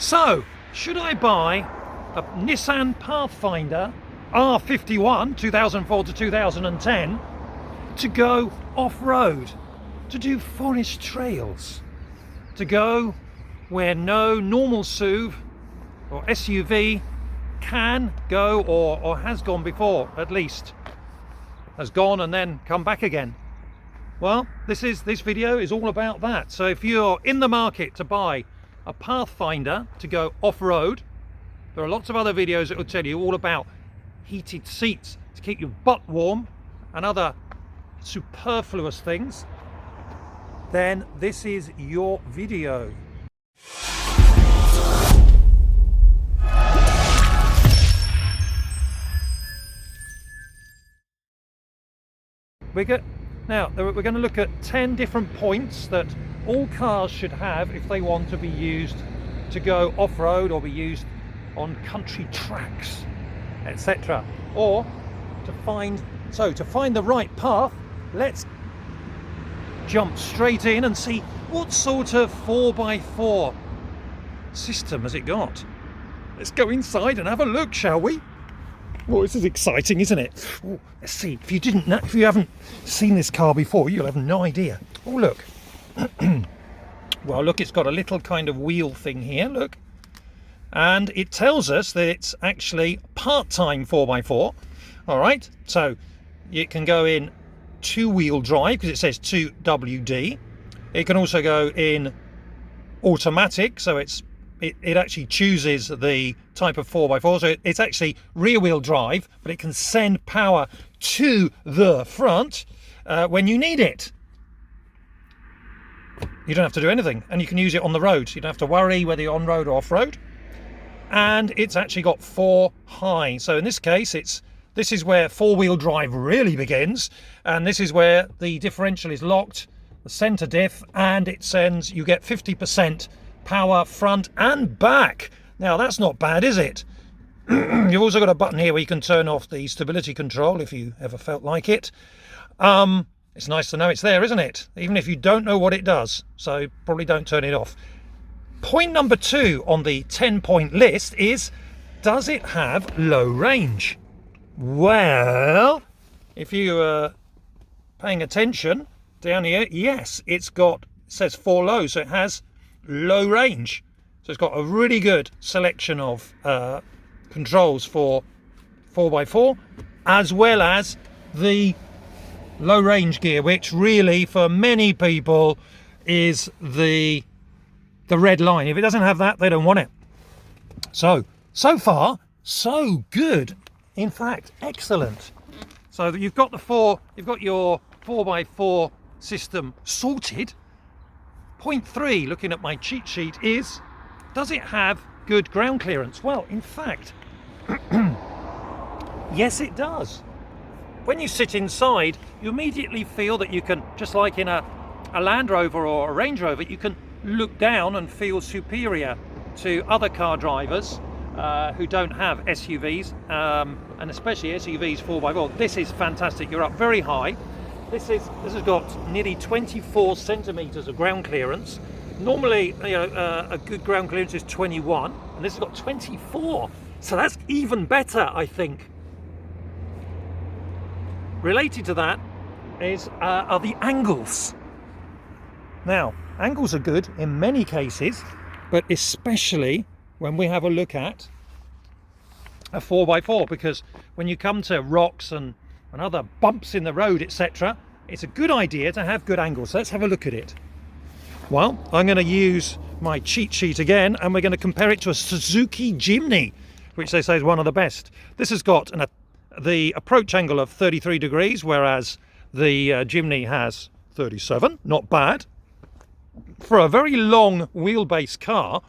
So, should I buy a Nissan Pathfinder R51 2004 to 2010 to go off-road, to do forest trails, to go where no normal SUV or SUV can go or has gone before, at least has gone and then come back again? Well, this video is all about that. So if you're in the market to buy a Pathfinder to go off-road, there are lots of other videos that will tell you all about heated seats to keep your butt warm and other superfluous things, then this is your video. We're going to look at 10 different points that all cars should have if they want to be used to go off-road or be used on country tracks, etc. Or to find the right path, let's jump straight in and see what sort of 4x4 system has it got. Let's go inside and have a look, shall we? Oh, this is exciting, isn't it? Oh, let's see. If you haven't seen this car before, you'll have no idea. Oh, look. Well, look, it's got a little kind of wheel thing here, look. And it tells us that it's actually part-time 4x4. All right, so it can go in two-wheel drive because it says 2WD. It can also go in automatic, so it actually chooses the type of 4x4, so it's actually rear-wheel drive, but it can send power to the front when you need it. You don't have to do anything, and you can use it on the road. You don't have to worry whether you're on-road or off-road. And it's actually got 4 high, so in this case this is where four-wheel drive really begins, and this is where the differential is locked, the centre diff, and you get 50% power front and back. Now that's not bad, is it? You've also got a button here where you can turn off the stability control if you ever felt like it. It's nice to know it's there, isn't it? Even if you don't know what it does, so probably don't turn it off. Point number 2 on the 10-point list is, does it have low range? Well, if you are paying attention down here, yes, it says 4 low, so it has low range. So it's got a really good selection of controls for 4x4, as well as the low range gear, which really for many people is the red line. If it doesn't have that, they don't want it. So far so good, in fact excellent. So you've got your 4x4 system sorted. Point 3, looking at my cheat sheet, is, does it have good ground clearance? Well, in fact, yes it does. When you sit inside, you immediately feel that you can, just like in a Land Rover or a Range Rover, you can look down and feel superior to other car drivers who don't have SUVs, and especially SUVs 4x4. This is fantastic. You're up very high. This has got nearly 24 centimeters of ground clearance. Normally, a good ground clearance is 21, and this has got 24. So that's even better, I think. Related to that are the angles. Now, angles are good in many cases, but especially when we have a look at a 4x4, because when you come to rocks and other bumps in the road, etc., it's a good idea to have good angles. So let's have a look at it. Well, I'm going to use my cheat sheet again, and we're going to compare it to a Suzuki Jimny, which they say is one of the best. This has got the approach angle of 33 degrees, whereas the Jimny has 37. Not bad. For a very long wheelbase car,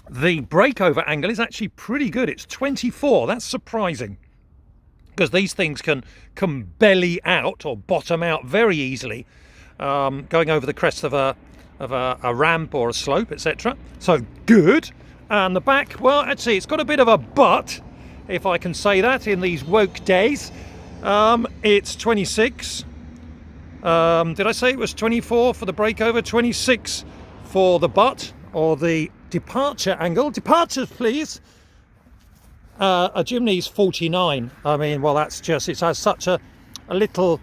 the breakover angle is actually pretty good. It's 24. That's surprising, because these things can belly out or bottom out very easily, going over the crest of a ramp or a slope, etc. So good. And the back, well, let's see, it's got a bit of a butt, if I can say that in these woke days. It's 26. Did I say it was 24 for the breakover? 26 for the butt. or the departure angle. Departures, please. A Jimny's 49. I mean, well, that's just, it has such a little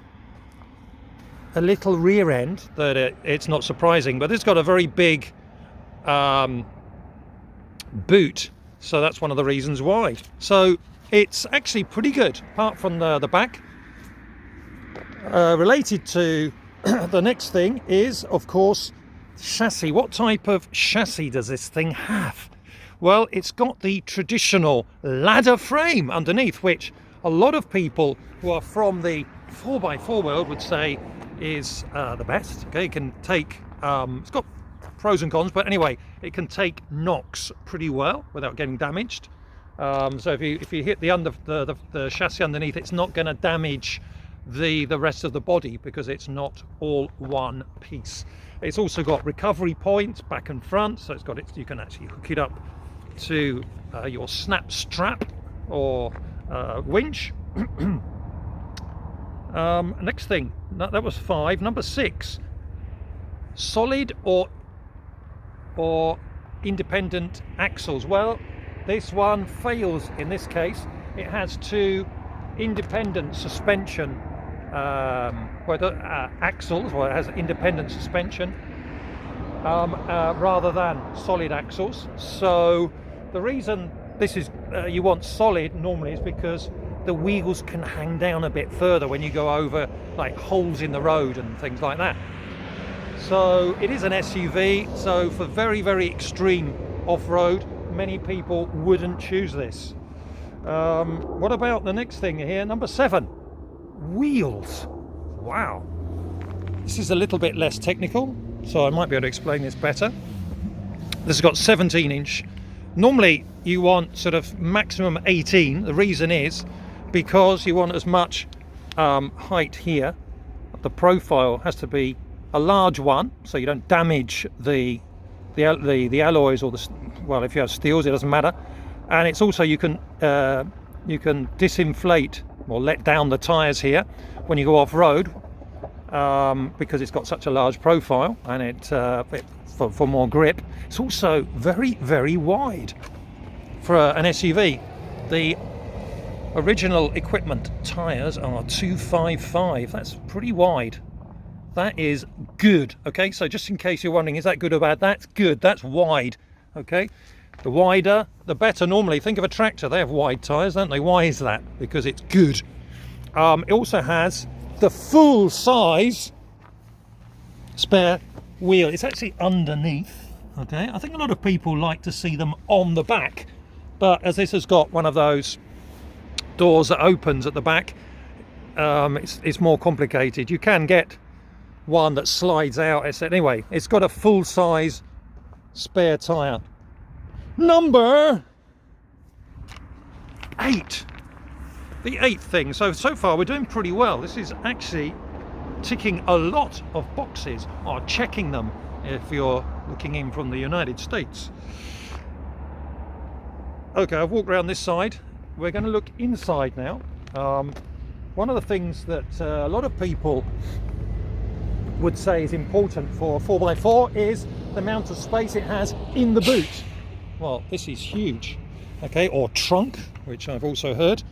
rear end that it's not surprising, but it's got a very big boot, so that's one of the reasons why. So it's actually pretty good, apart from the back. Related to the next thing is, of course, chassis. What type of chassis does this thing have? Well, it's got the traditional ladder frame underneath, which a lot of people who are from the 4x4 world would say is the best. Okay, it can take, it's got pros and cons, but anyway, it can take knocks pretty well without getting damaged. So if you hit the chassis underneath, it's not going to damage the rest of the body because it's not all one piece. It's also got recovery points back and front, so it's got it. You can actually hook it up to your snap strap or winch. Next thing, that was 5. Number 6, solid or independent axles. Well, this one fails in this case. It has 2 independent suspension axles. Well, it has independent suspension rather than solid axles. So the reason this is you want solid normally is because the wheels can hang down a bit further when you go over like holes in the road and things like that. So it is an SUV, so for very, very extreme off-road, many people wouldn't choose this. What about the next thing here? Number 7, wheels. Wow, this is a little bit less technical, so I might be able to explain this better. This has got 17-inch. Normally you want sort of maximum 18. The reason is because you want as much height here. The profile has to be a large one, so you don't damage the alloys or well, if you have steels, it doesn't matter. And it's also you can disinflate or let down the tires here when you go off road because it's got such a large profile, and for more grip. It's also very, very wide for an SUV. The original equipment tires are 255. That's pretty wide. That is good. Okay, so just in case you're wondering, is that good or bad? That's good. That's wide. Okay, the wider the better. Normally, think of a tractor, they have wide tires, don't they? Why is that? Because it's good. It also has the full size spare wheel. It's actually underneath. Okay, I think a lot of people like to see them on the back, but as this has got one of those doors that opens at the back, it's more complicated. You can get one that slides out. Anyway, it's got a full size spare tire. Number 8, the 8th thing. So far we're doing pretty well. This is actually ticking a lot of boxes, or checking them if you're looking in from the United States. Okay, I've walked around this side. We're going to look inside now. One of the things that a lot of people would say is important for a 4x4 is the amount of space it has in the boot. Well, this is huge. Okay, or trunk, which I've also heard.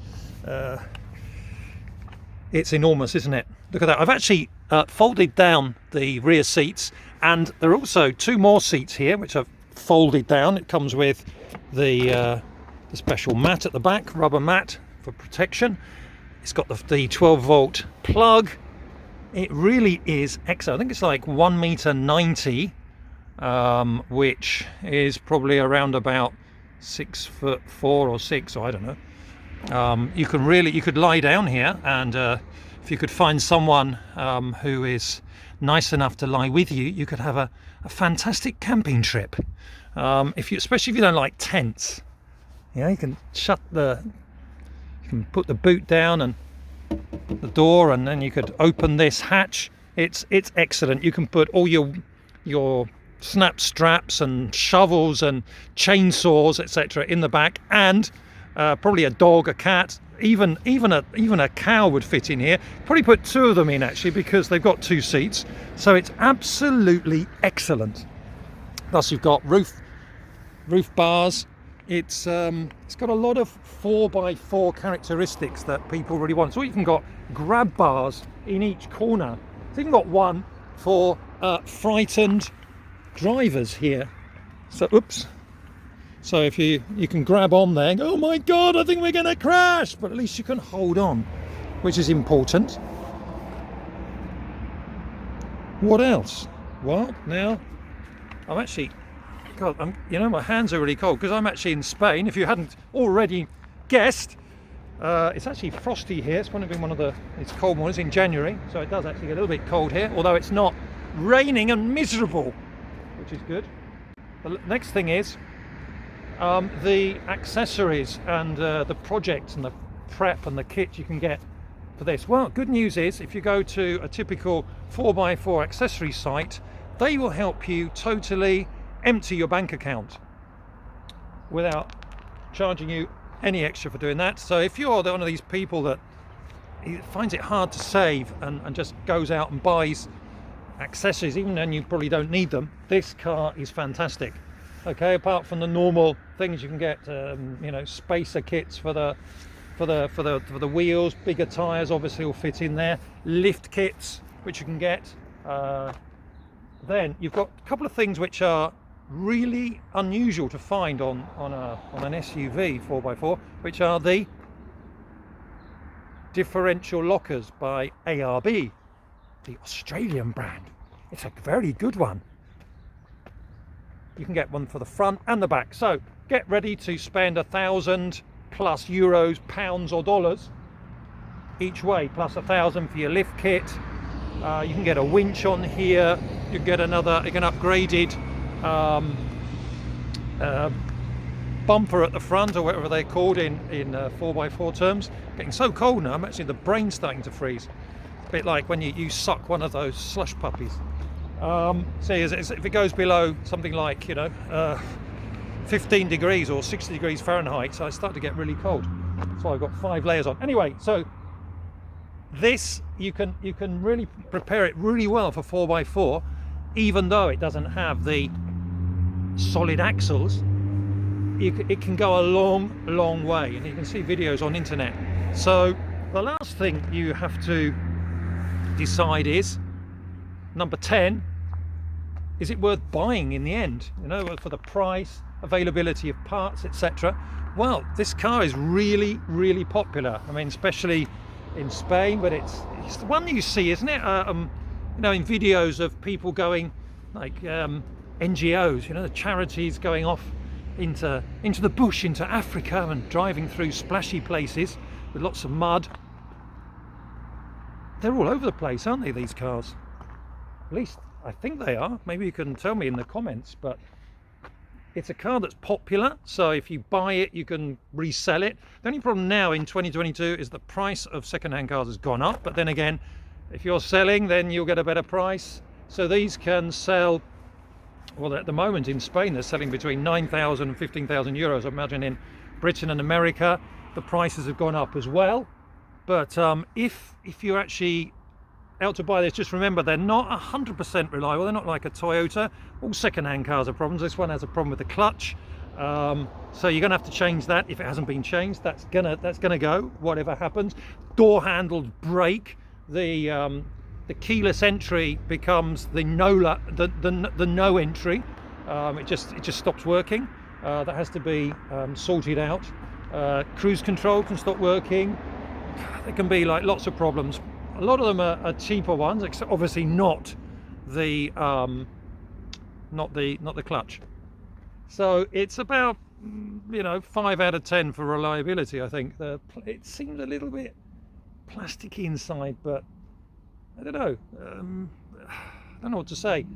It's enormous, isn't it? Look at that. I've actually folded down the rear seats, and there are also 2 more seats here which I've folded down. It comes with the special mat at the back, rubber mat for protection. It's got the 12-volt plug. It really is excellent. I think it's like 1.90 m, which is probably around about 6'4" or 6, or I don't know. You could lie down here, and if you could find someone who is nice enough to lie with you, you could have a fantastic camping trip. Especially if you don't like tents. You can put the boot down and the door, and then you could open this hatch. It's excellent. You can put all your snap straps and shovels and chainsaws, etc., in the back, and probably a dog, a cat, even a cow would fit in here. Probably put 2 of them in actually, because they've got 2 seats. So it's absolutely excellent. Plus you've got roof bars. It's got a lot of 4x4 characteristics that people really want. So you've even got grab bars in each corner. So you've even got one for frightened drivers here. So oops. So if you can grab on there and go, oh my god, I think we're going to crash, but at least you can hold on, which is important. What else? Well, now I'm actually, God, you know, my hands are really cold because I'm actually in Spain. If you hadn't already guessed, it's actually frosty here. It's going to be it's cold mornings in January, so it does actually get a little bit cold here, although it's not raining and miserable, which is good. The next thing is the accessories and the projects and the prep and the kit you can get for this. Well, good news is if you go to a typical 4x4 accessory site, they will help you totally empty your bank account without charging you any extra for doing that. So if you're one of these people that finds it hard to save and just goes out and buys accessories even when you probably don't need them, this car is fantastic. Okay, apart from the normal things you can get, you know, spacer kits for the wheels, bigger tires obviously will fit in there, lift kits which you can get. Then you've got a couple of things which are really unusual to find on an SUV 4x4, which are the differential lockers by ARB, the Australian brand. It's a very good one. You can get one for the front and the back. So get ready to spend €1,000 plus euros, pounds or dollars each way, plus 1,000 for your lift kit. You can get a winch on here. You can get an upgraded bumper at the front, or whatever they're called in 4x4 terms. Getting so cold now, the brain's starting to freeze. A bit like when you suck one of those slush puppies. See, if it goes below something like 15 degrees or 60 degrees Fahrenheit, so I start to get really cold. So I've got 5 layers on. Anyway, so this you can really prepare it really well for 4x4, even though it doesn't have the solid axles. It can go a long way, and you can see videos on internet. So the last thing you have to decide is number 10, is it worth buying in the end, for the price, availability of parts, etc. Well, this car is really popular. I mean, especially in Spain, but it's the one you see, isn't it, in videos of people going like NGOs, the charities going off into the bush, into Africa, and driving through splashy places with lots of mud. They're all over the place, aren't they, these cars? At least I think they are. Maybe you can tell me in the comments, but it's a car that's popular, so if you buy it you can resell it. The only problem now in 2022 is the price of second-hand cars has gone up, but then again, if you're selling, then you'll get a better price. So these can sell, well, at the moment in Spain they're selling between 9,000 and 15,000 euros. I imagine in Britain and America the prices have gone up as well. But if you're actually out to buy this, just remember they're not 100% reliable. They're not like a Toyota. All second-hand cars have problems. This one has a problem with the clutch, so you're gonna have to change that. If it hasn't been changed, that's gonna go, whatever happens. Door handles break. The keyless entry becomes the no entry. It just stops working. That has to be sorted out. Cruise control can stop working. There can be like lots of problems. A lot of them are cheaper ones, except obviously not the clutch. So it's about 5 out of 10 for reliability. I think it seems a little bit plasticky inside, but I don't know. I don't know what to say.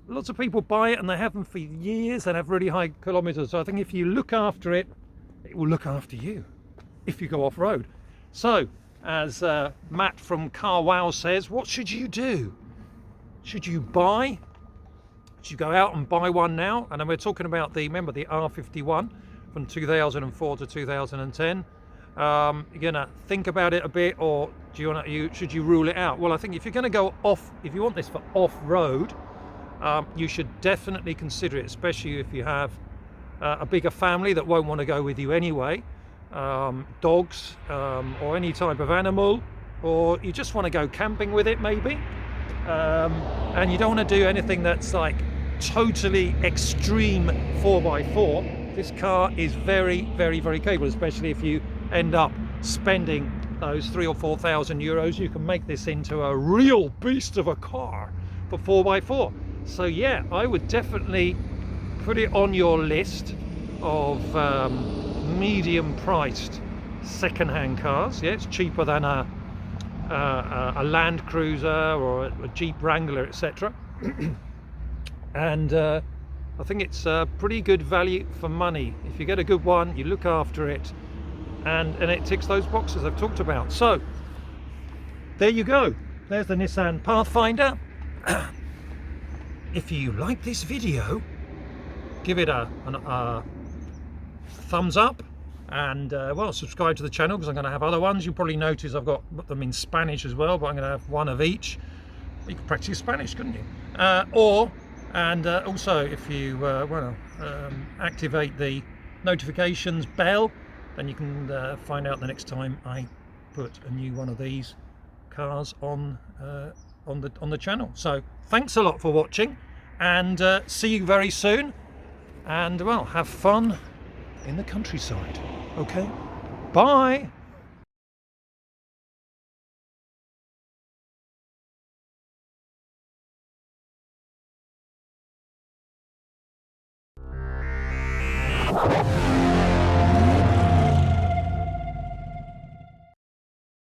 Lots of people buy it and they have them for years and have really high kilometers. So I think if you look after it, it will look after you if you go off-road. So, as Matt from Car Wow says, what should you do? Should you buy? Should you go out and buy one now? And then we're talking about remember the R51 from 2004 to 2010. You're gonna think about it a bit, or should you rule it out? Well, I think if you're going to go off, if you want this for off-road, you should definitely consider it, especially if you have a bigger family that won't want to go with you anyway, dogs, or any type of animal, or you just want to go camping with it maybe, and you don't want to do anything that's like totally extreme 4x4. This car is very, very, very capable, especially if you end up spending those 3,000 or 4,000 euros. You can make this into a real beast of a car for 4x4. So yeah, I would definitely put it on your list of medium priced second-hand cars. Yeah, it's cheaper than a Land Cruiser or a Jeep Wrangler, etc. And I think it's a pretty good value for money. If you get a good one, you look after it, and it ticks those boxes I've talked about. So there you go, there's the Nissan Pathfinder. If you like this video, give it a thumbs up, and well, subscribe to the channel, because I'm going to have other ones. You probably notice I've got them in Spanish as well, but I'm going to have one of each. You could practice Spanish, couldn't you? Also, if you activate the notifications bell, then you can find out the next time I put a new one of these cars on the channel. So thanks a lot for watching, and see you very soon, and well, have fun in the countryside. Okay, bye.